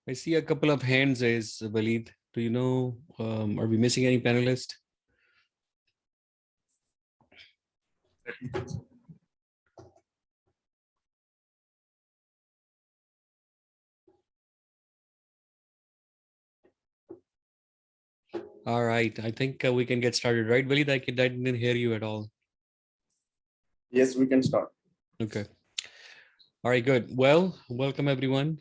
I see a couple of hands raised, Walid. Do you know, are we missing any panelists? All right, I think we can get started, right? Walid, I didn't hear you at all. Yes, we can start. Okay. All right, good. Well, welcome everyone.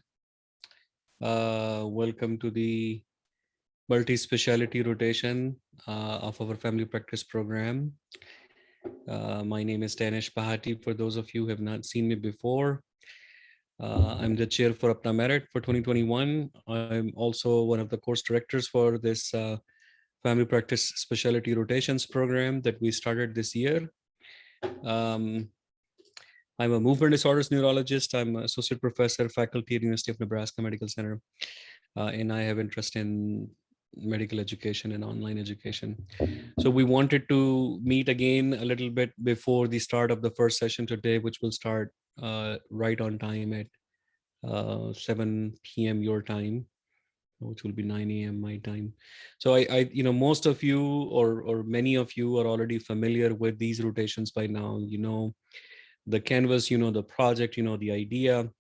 Welcome to the multi-specialty rotation of our family practice program. My name is Danish Bahati. For those of you who have not seen me before, I'm the chair for APPNA Merit for 2021. I'm also one of the course directors for this family practice specialty rotations program that we started this year. I'm a movement disorders neurologist. I'm an associate professor, faculty at University of Nebraska Medical Center, and I have interest in medical education and online education. So we wanted to meet again a little bit before the start of the first session today, which will start right on time at 7 p.m. your time, which will be 9 a.m. my time. So most of you or many of you are already familiar with these rotations by now. You know the canvas, you know the project, you know the idea.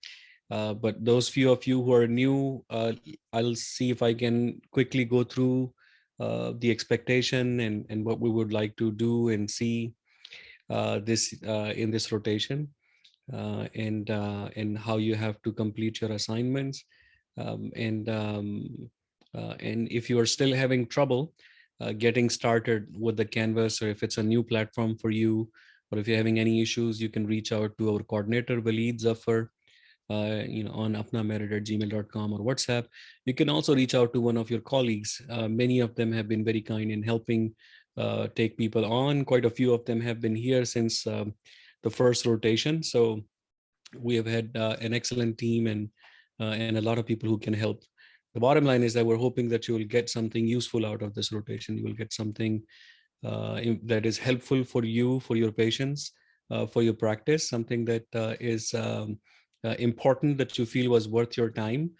But those few of you who are new, I'll see if I can quickly go through the expectation and what we would like to do and see this in this rotation, and how you have to complete your assignments. And if you are still having trouble getting started with the canvas, or if it's a new platform for you, or if you're having any issues, you can reach out to our coordinator, Walid Zafar, on appnamerit@gmail.com or WhatsApp. You can also reach out to one of your colleagues. Many of them have been very kind in helping take people on. Quite a few of them have been here since the first rotation. So we have had an excellent team and a lot of people who can help. The bottom line is that we're hoping that you will get something useful out of this rotation. You will get something that is helpful for you, for your patients, for your practice, something that is important, that you feel was worth your time.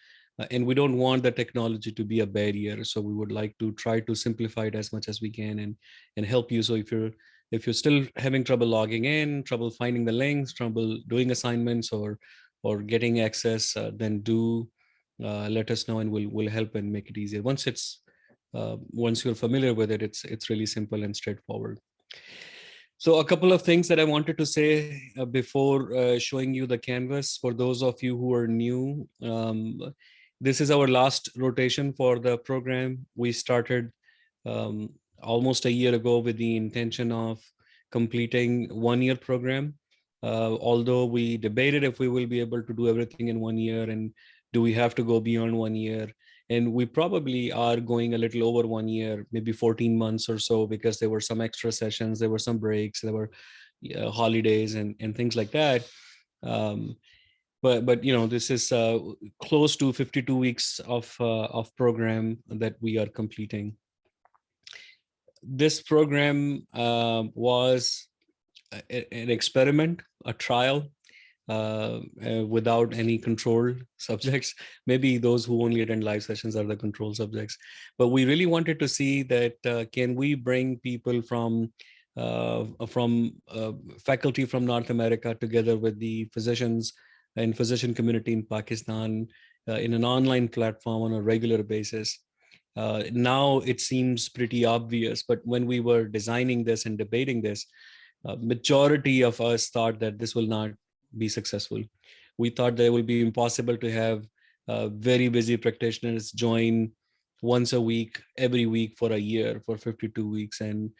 And we don't want the technology to be a barrier. So we would like to try to simplify it as much as we can and help you. So if you're still having trouble logging in, trouble finding the links, trouble doing assignments or getting access, then do let us know, and we'll help and make it easier. Once you're familiar with it, it's really simple and straightforward. So a couple of things that I wanted to say before showing you the canvas. For those of you who are new, this is our last rotation for the program. We started almost a year ago with the intention of completing 1-year program. Although we debated if we will be able to do everything in 1 year, and do we have to go beyond 1 year? And we probably are going a little over 1 year, maybe 14 months or so, because there were some extra sessions, there were some breaks, there were holidays and things like that. But this is close to 52 weeks of program that we are completing. This program was an experiment, a trial, without any control subjects. Maybe those who only attend live sessions are the control subjects. But we really wanted to see that can we bring people from faculty from North America together with the physicians and physician community in Pakistan in an online platform on a regular basis. Now it seems pretty obvious, but when we were designing this and debating this, majority of us thought that this will not be successful. We thought that it will be impossible to have very busy practitioners join once a week, every week for a year, for 52 weeks, and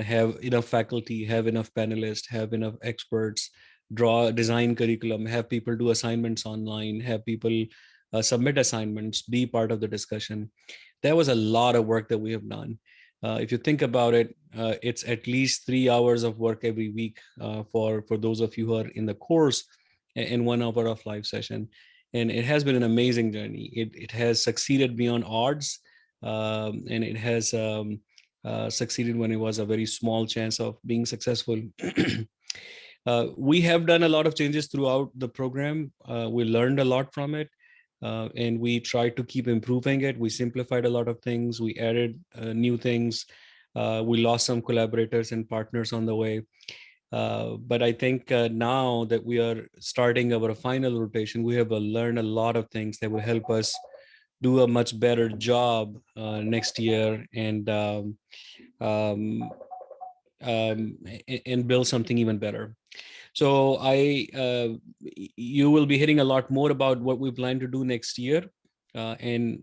have enough faculty, have enough panelists, have enough experts, design curriculum, have people do assignments online, have people submit assignments, be part of the discussion. That was a lot of work that we have done. If you think about it, it's at least 3 hours of work every week for those of you who are in the course, and 1 hour of live session. And it has been an amazing journey. It has succeeded beyond odds, and it has succeeded when it was a very small chance of being successful. We have done a lot of changes throughout the program. We learned a lot from it. and we tried to keep improving it. We simplified a lot of things. We added new things. We lost some collaborators and partners on the way. But I think now that we are starting our final rotation, we have learned a lot of things that will help us do a much better job next year, um, and build something even better. So you will be hearing a lot more about what we plan to do next year, and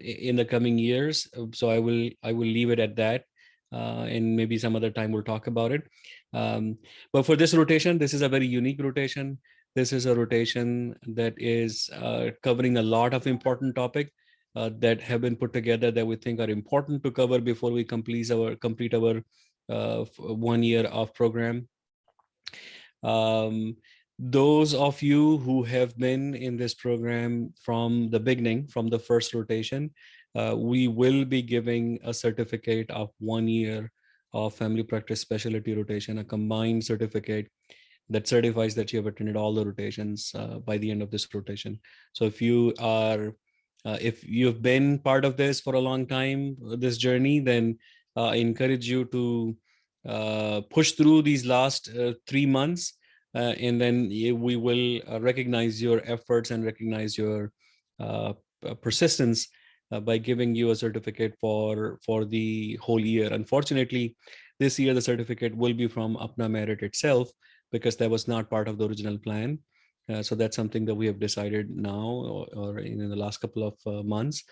in the coming years. So I will leave it at that, and maybe some other time we'll talk about it. But for this rotation, this is a very unique rotation. This is a rotation that is covering a lot of important topic that have been put together that we think are important to cover before we complete our 1 year of program. Um, those of you who have been in this program from the beginning, from the first rotation, we will be giving a certificate of 1 year of family practice specialty rotation, a combined certificate that certifies that you have attended all the rotations by the end of this rotation. So if you've been part of this for a long time, this journey, then I encourage you to push through these last 3 months, and then we will recognize your efforts and recognize your persistence by giving you a certificate for the whole year. Unfortunately, this year the certificate will be from APPNA Merit itself, because that was not part of the original plan. So that's something that we have decided now, or in the last couple of months.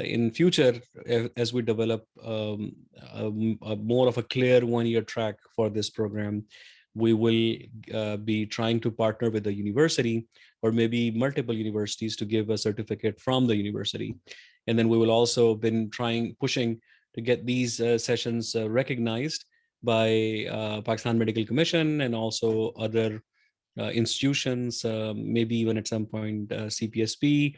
In future, as we develop a more of a clear 1 year track for this program, we will be trying to partner with the university or maybe multiple universities to give a certificate from the university. And then we will also been pushing to get these sessions recognized by Pakistan Medical Commission and also other institutions, maybe even at some point CPSP,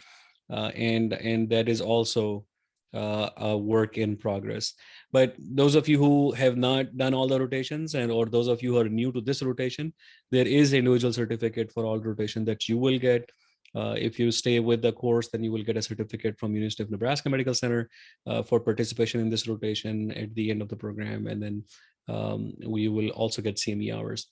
and that is also a work in progress. But those of you who have not done all the rotations, or those of you who are new to this rotation, there is individual certificate for all rotation that you will get. If you stay with the course, then you will get a certificate from University of Nebraska Medical Center for participation in this rotation at the end of the program. And then we will also get CME hours.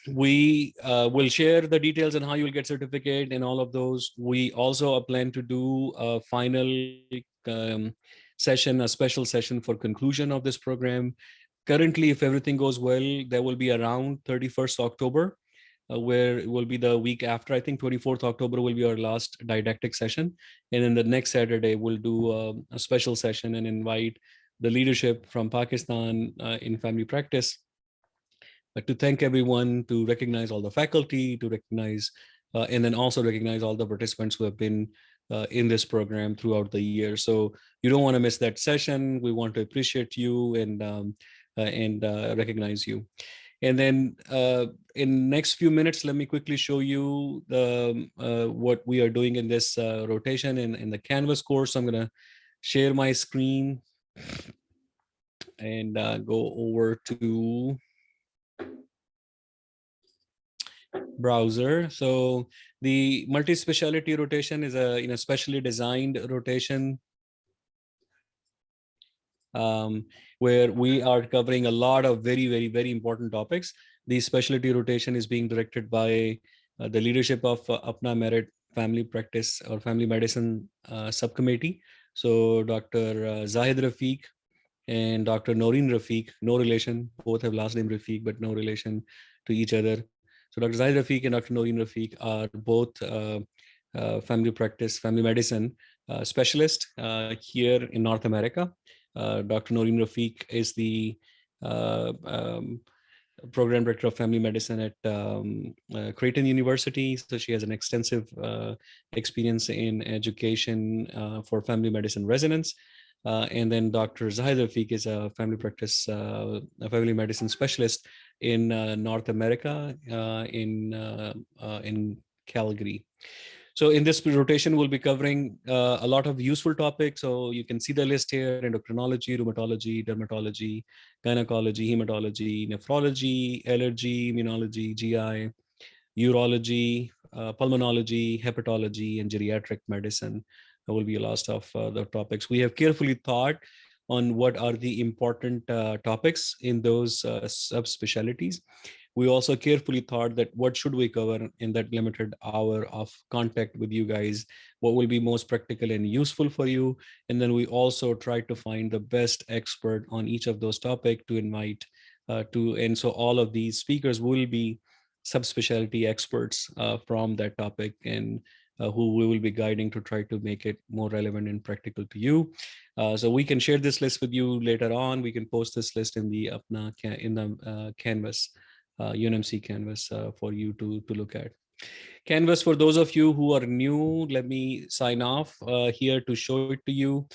We will share the details on how you'll get certificate and all of those. We also plan to do a final session, a special session for conclusion of this program. Currently, if everything goes well, there will be around 31st October, where it will be the week after. I think 24th October will be our last didactic session. And then the next Saturday, we'll do a special session and invite the leadership from Pakistan in family practice to thank everyone, to recognize all the faculty, to recognize, and then also recognize all the participants who have been in this program throughout the year. So you don't want to miss that session. We want to appreciate you and recognize you. And then in next few minutes, let me quickly show you what we are doing in this rotation in the Canvas course. I'm going to share my screen and go over to browser. So the multi-specialty rotation is a specially designed rotation where we are covering a lot of very, very, very important topics. The specialty rotation is being directed by the leadership of APPNA Merit Family Practice or Family Medicine Subcommittee. So Dr. Zahid Rafiq and Dr. Noreen Rafiq, no relation, both have last name Rafiq, but no relation to each other. So Dr. Zahid Rafiq and Dr. Noreen Rafiq are both family practice, family medicine specialists here in North America. Dr. Noreen Rafiq is the program director of family medicine at Creighton University. So she has an extensive experience in education for family medicine residents. And then Dr. Zahid Rafiq is a family practice, a family medicine specialist in North America, in Calgary. So in this rotation, we'll be covering a lot of useful topics. So you can see the list here: endocrinology, rheumatology, dermatology, gynecology, hematology, nephrology, allergy, immunology, GI, urology, pulmonology, hepatology, and geriatric medicine will be a last of the topics. We have carefully thought on what are the important topics in those subspecialties. We also carefully thought that what should we cover in that limited hour of contact with you guys, what will be most practical and useful for you. And then we also tried to find the best expert on each of those topics to invite and so all of these speakers will be subspecialty experts from that topic, and who we will be guiding to try to make it more relevant and practical to you. So we can share this list with you later on. We can post this list in the APPNA in the Canvas, UNMC Canvas for you to look at. Canvas, for those of you who are new, let me sign off here to show it to you.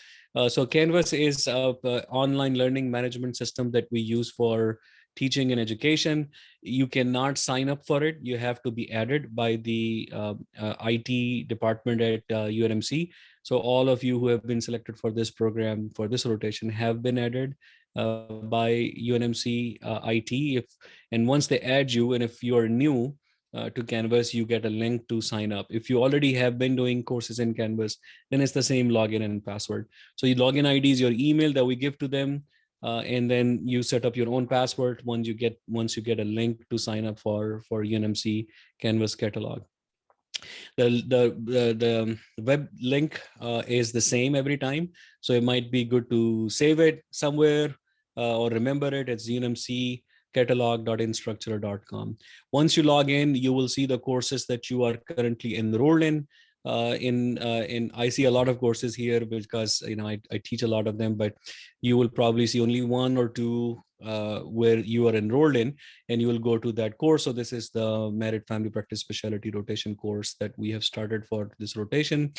So Canvas is an online learning management system that we use for teaching and education. You cannot sign up for it. You have to be added by the IT department at UNMC. So all of you who have been selected for this program, for this rotation, have been added by UNMC IT. And once they add you, and if you are new to Canvas, you get a link to sign up. If you already have been doing courses in Canvas, then it's the same login and password. So your login ID is your email that we give to them, and then you set up your own password once you get a link to sign up for UNMC Canvas catalog. The web link is the same every time, so it might be good to save it somewhere or remember it. It's unmccatalog.instructure.com. Once you log in, you will see the courses that you are currently enrolled in. I see a lot of courses here because I teach a lot of them, but you will probably see only one or two where you are enrolled in, and you will go to that course. So this is the Merit Family Practice Specialty Rotation course that we have started for this rotation.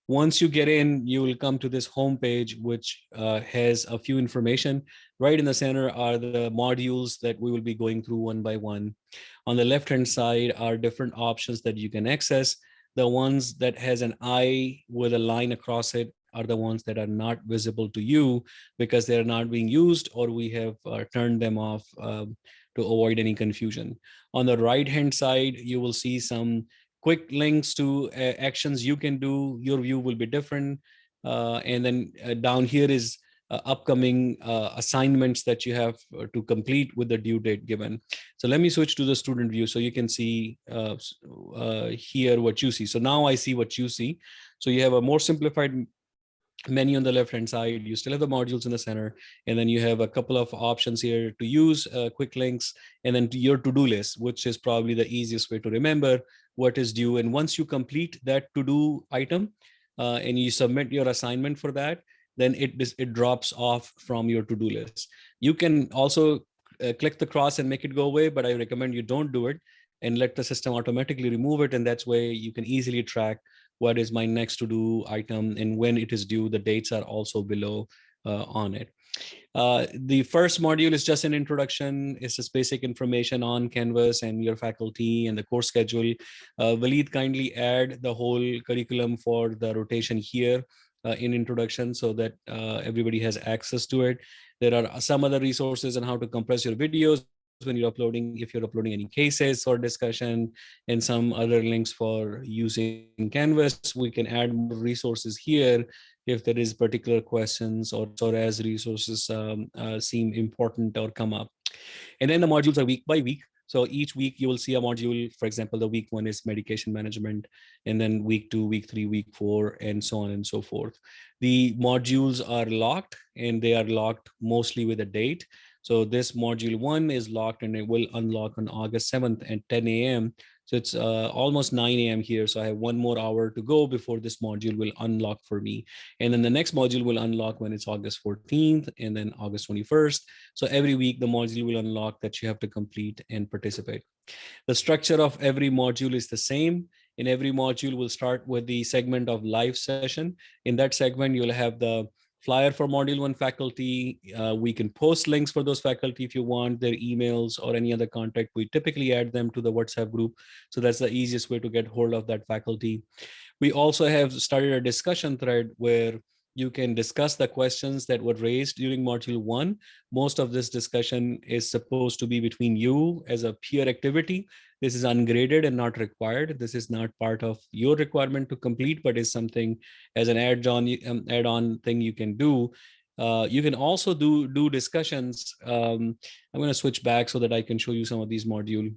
Once you get in, you will come to this home page, which has a few information. Right in the center are the modules that we will be going through one by one. On the left-hand side are different options that you can access. The ones that has an eye with a line across it are the ones that are not visible to you because they're not being used, or we have turned them off to avoid any confusion. On the right-hand side, you will see some quick links to actions you can do. Your view will be different. And then down here is upcoming assignments that you have to complete with the due date given. So let me switch to the student view so you can see here what you see. So now I see what you see. So you have a more simplified menu on the left hand side. You still have the modules in the center, and then you have a couple of options here to use quick links, and then to your to-do list, which is probably the easiest way to remember what is due. And once you complete that to-do item and you submit your assignment for that, then it drops off from your to-do list. You can also click the cross and make it go away, but I recommend you don't do it and let the system automatically remove it, and that's way you can easily track what is my next to do item, and when it is due. The dates are also below on it. The first module is just an introduction. It's just basic information on Canvas and your faculty and the course schedule. Waleed kindly add the whole curriculum for the rotation here in introduction so that everybody has access to it. There are some other resources on how to compress your videos when you're uploading, if you're uploading any cases or discussion, and some other links for using Canvas. We can add more resources here if there is particular questions or as resources seem important or come up. And then the modules are week by week. So each week you will see a module. For example, the week 1 is medication management, and then week 2, week 3, week 4, and so on and so forth. The modules are locked, and they are locked mostly with a date. So this module 1 is locked, and it will unlock on August 7th at 10 a.m. So it's almost 9 a.m. here. So I have 1 more hour to go before this module will unlock for me. And then the next module will unlock when it's August 14th and then August 21st. So every week the module will unlock that you have to complete and participate. The structure of every module is the same. In every module, we'll start with the segment of live session. In that segment, you'll have the flyer for module 1 faculty. We can post links for those faculty if you want, their emails or any other contact. We typically add them to the WhatsApp group. So that's the easiest way to get hold of that faculty. We also have started a discussion thread where You can discuss the questions that were raised during module 1. Most of this discussion is supposed to be between you as a peer activity. This is ungraded and not required. This is not part of your requirement to complete, but is something as an add-on thing you can do. You can also do discussions. I'm going to switch back so that I can show you some of these modules.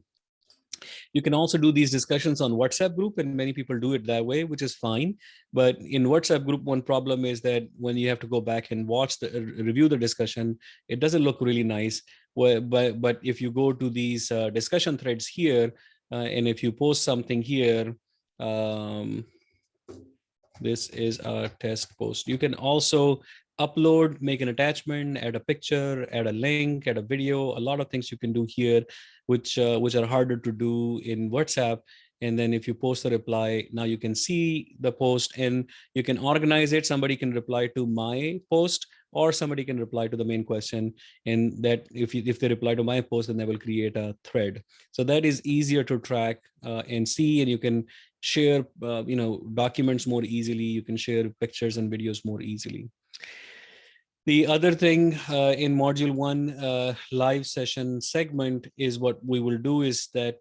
You can also do these discussions on WhatsApp group, and many people do it that way, which is fine. But in WhatsApp group, one problem is that when you have to go back and watch the review the discussion, it doesn't look really nice. But if you go to these discussion threads here, and if you post something here, um, this is a test post. You can also upload, make an attachment, add a picture, add a link, add a video, a lot of things you can do here, which are harder to do in WhatsApp. And then if you post a reply, now you can see the post and you can organize it. Somebody can reply to my post, or somebody can reply to the main question. And that if they reply to my post, then they will create a thread. So that is easier to track and see, and you can share documents more easily. You can share pictures and videos more easily. The other thing in module 1 live session segment is what we will do is that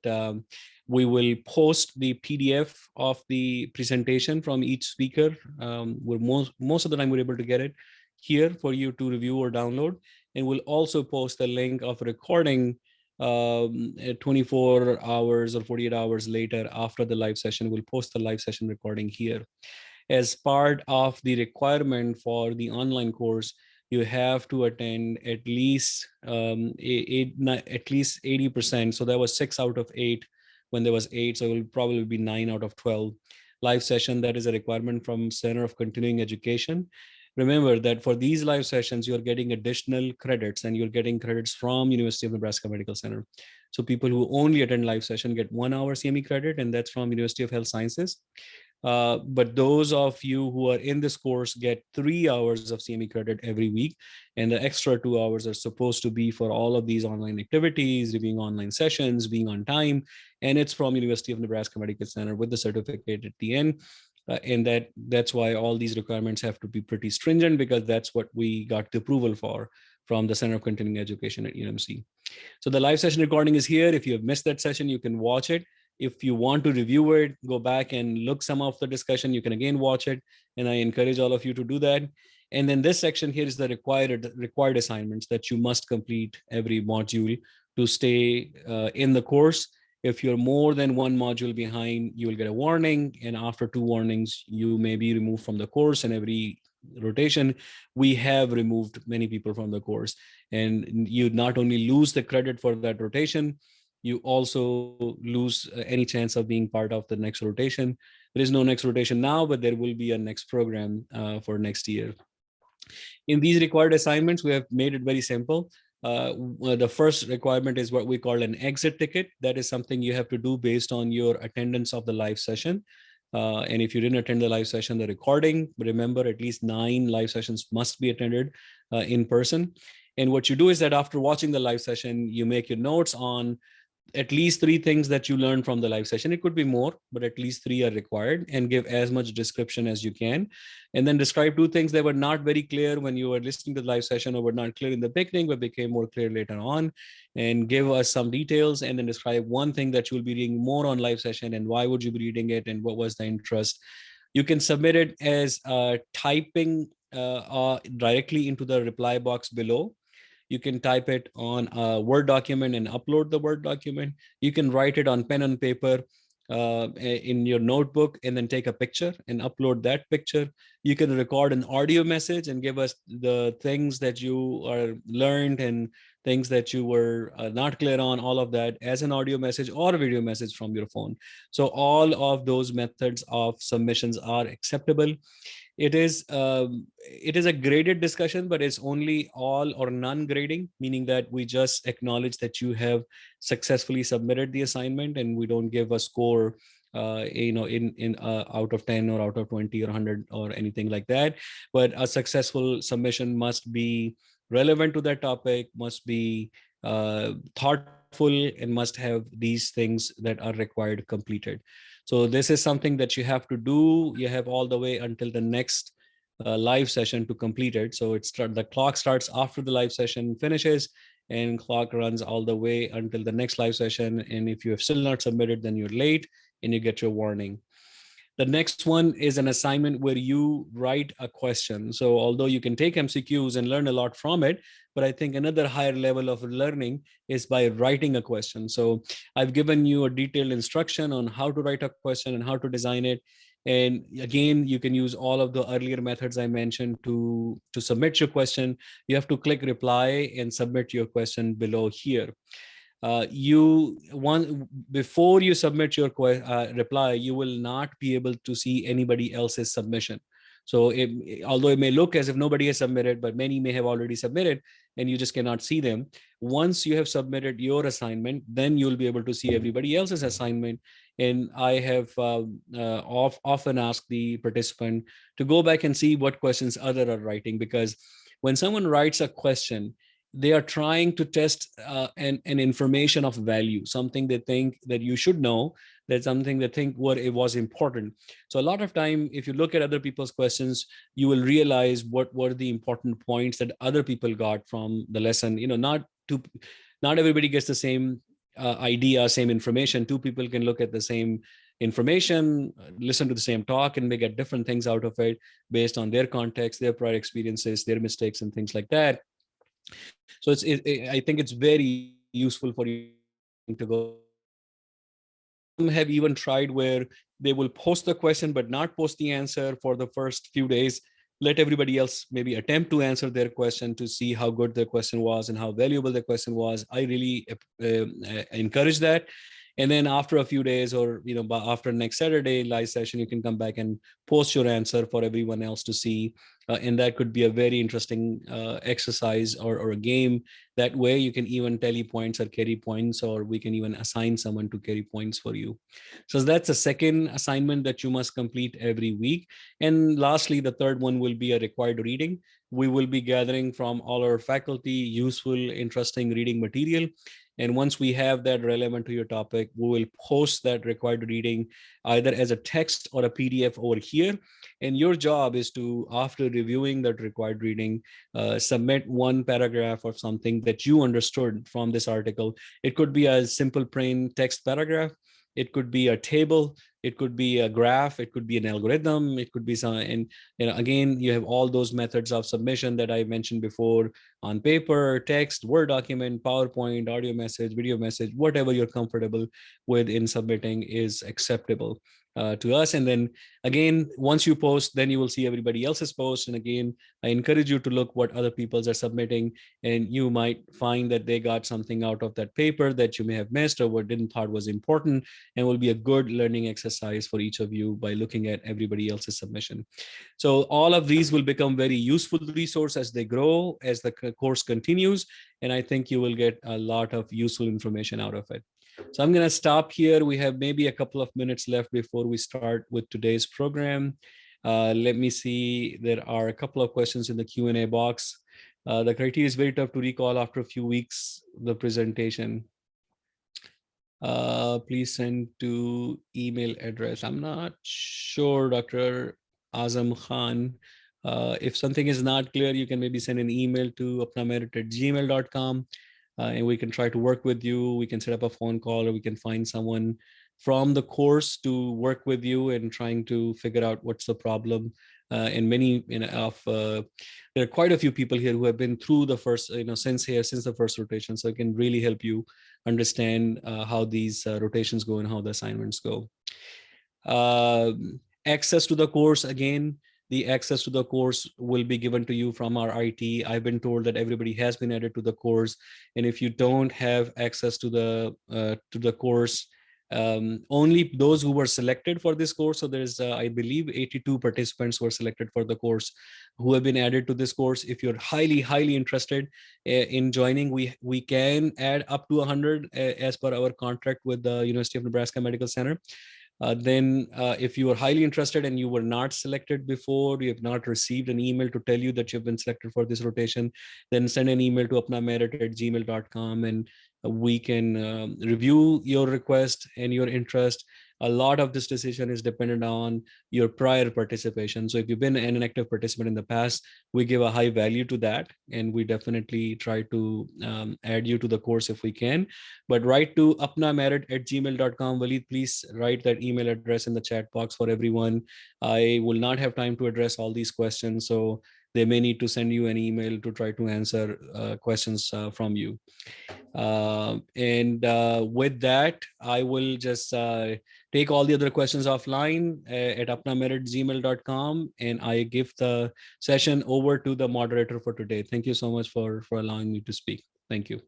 we will post the PDF of the presentation from each speaker. We're most of the time we're able to get it here for you to review or download. And we'll also post a link of recording 24 hours or 48 hours later after the live session. We'll post the live session recording here. As part of the requirement for the online course, you have to attend at least at least 80%. So that was 6 out of 8 when there was 8. So it will probably be 9 out of 12 live session. That is a requirement from Center of Continuing Education. Remember that for these live sessions, you're getting additional credits, and you're getting credits from University of Nebraska Medical Center. So people who only attend live session get 1 hour CME credit, and that's from University of Health Sciences. But those of you who are in this course get 3 hours of CME credit every week, and the extra 2 hours are supposed to be for all of these online activities, reviewing online sessions, being on time, and it's from University of Nebraska Medical Center with the certificate at the end. And that's why all these requirements have to be pretty stringent, because that's what we got the approval for from the Center of Continuing Education at UMC. So the live session recording is here. If you have missed that session, you can watch it. If you want to review it, go back and look some of the discussion. You can again watch it, and I encourage all of you to do that. And then this section here is the required assignments that you must complete every module to stay in the course. If you're more than one module behind, you will get a warning, and after 2 warnings, you may be removed from the course. And every rotation, we have removed many people from the course, and you not only lose the credit for that rotation, you also lose any chance of being part of the next rotation. There is no next rotation now, but there will be a next program for next year. In these required assignments, we have made it very simple. The first requirement is what we call an exit ticket. That is something you have to do based on your attendance of the live session. And if you didn't attend the live session, the recording, remember at least 9 live sessions must be attended in person. And what you do is that after watching the live session, you make your notes on at least 3 things that you learned from the live session. It could be more, but at least 3 are required, and give as much description as you can. And then describe 2 things that were not very clear when you were listening to the live session, or were not clear in the beginning, but became more clear later on, and give us some details. And then describe 1 thing that you will be reading more on live session, and why would you be reading it, and what was the interest. You can submit it as typing directly into the reply box below. You can type it on a Word document and upload the Word document. You can write it on pen and paper in your notebook, and then take a picture and upload that picture. You can record an audio message and give us the things that you are learned, and things that you were not clear on, all of that as an audio message or a video message from your phone. So all of those methods of submissions are acceptable. It is a graded discussion, but it's only all or none grading, meaning that we just acknowledge that you have successfully submitted the assignment, and we don't give a score in out of 10 or out of 20 or 100 or anything like that. But a successful submission must be relevant to that topic, must be thoughtful, and must have these things that are required completed. So this is something that you have to do. You have all the way until the next live session to complete it. So the clock starts after the live session finishes, and clock runs all the way until the next live session. And if you have still not submitted, then you're late and you get your warning. The next one is an assignment where you write a question. So although you can take MCQs and learn a lot from it, but I think another higher level of learning is by writing a question. So I've given you a detailed instruction on how to write a question and how to design it. And again, you can use all of the earlier methods I mentioned to submit your question. You have to click reply and submit your question below here. You want before you submit your reply, you will not be able to see anybody else's submission. So although it may look as if nobody has submitted, but many may have already submitted and you just cannot see them. Once you have submitted your assignment, then you'll be able to see everybody else's assignment. And I have often asked the participant to go back and see what questions other are writing, because when someone writes a question, they are trying to test an information of value, something they think that you should know, that something they think what it was important. So a lot of time, if you look at other people's questions, you will realize what were the important points that other people got from the lesson. Not everybody gets the same idea, same information. Two people can look at the same information, listen to the same talk, and may get different things out of it based on their context, their prior experiences, their mistakes, and things like that. So I think it's very useful for you to go back and see what other people are writing. Some have even tried where they will post the question but not post the answer for the first few days. Let everybody else maybe attempt to answer their question to see how good their question was and how valuable the question was. I really encourage that. And then after a few days, or after next Saturday live session, you can come back and post your answer for everyone else to see. And that could be a very interesting exercise or a game. That way you can even tally points or carry points, or we can even assign someone to carry points for you. So that's a second assignment that you must complete every week. And lastly, the third one will be a required reading. We will be gathering from all our faculty useful, interesting reading material. And once we have that relevant to your topic, we will post that required reading either as a text or a PDF over here. And your job is to, after reviewing that required reading, submit one paragraph or something that you understood from this article. It could be a simple plain text paragraph. It could be a table. It could be a graph. It could be an algorithm. It could be some, and again, you have all those methods of submission that I mentioned before, on paper, text, Word document, PowerPoint, audio message, video message, whatever you're comfortable with in submitting is acceptable to us. And then again, once you post, then you will see everybody else's post. And again, I encourage you to look what other people's are submitting, and you might find that they got something out of that paper that you may have missed or what didn't thought was important, and will be a good learning exercise for each of you by looking at everybody else's submission. So all of these will become very useful resource as they grow, as the course continues, and I think you will get a lot of useful information out of it. So I'm going to stop here. We have maybe a couple of minutes left before we start with today's program. Let me see. There are a couple of questions in the Q&A box. The criteria is very tough to recall after a few weeks, the presentation. Please send to email address. I'm not sure, Dr. Azam Khan. If something is not clear, you can maybe send an email to apnamerit@gmail.com. And we can try to work with you. We can set up a phone call, or we can find someone from the course to work with you and trying to figure out what's the problem. And many there are quite a few people here who have been through the first, since the first rotation, so it can really help you understand how these rotations go and how the assignments go. Access to the course, again, the access to the course will be given to you from our IT. I've been told that everybody has been added to the course, and if you don't have access to the course, only those who were selected for this course. So there's, I believe, 82 participants who were selected for the course who have been added to this course. If you're highly interested in joining, we can add up to 100 as per our contract with the University of Nebraska Medical Center. Then if you are highly interested and you were not selected before, you have not received an email to tell you that you've been selected for this rotation, then send an email to apnamerit@gmail.com, and we can review your request and your interest. a lot of this decision is dependent on your prior participation. So if you've been an active participant in the past, we give a high value to that, and we definitely try to add you to the course if we can. But write to apnamerit@gmail.com. Walid, please write that email address in the chat box for everyone. I will not have time to address all these questions, so they may need to send you an email to try to answer questions from you. And with that, I will just take all the other questions offline at apnamerit@gmail.com, and I give the session over to the moderator for today. Thank you so much for allowing me to speak. Thank you.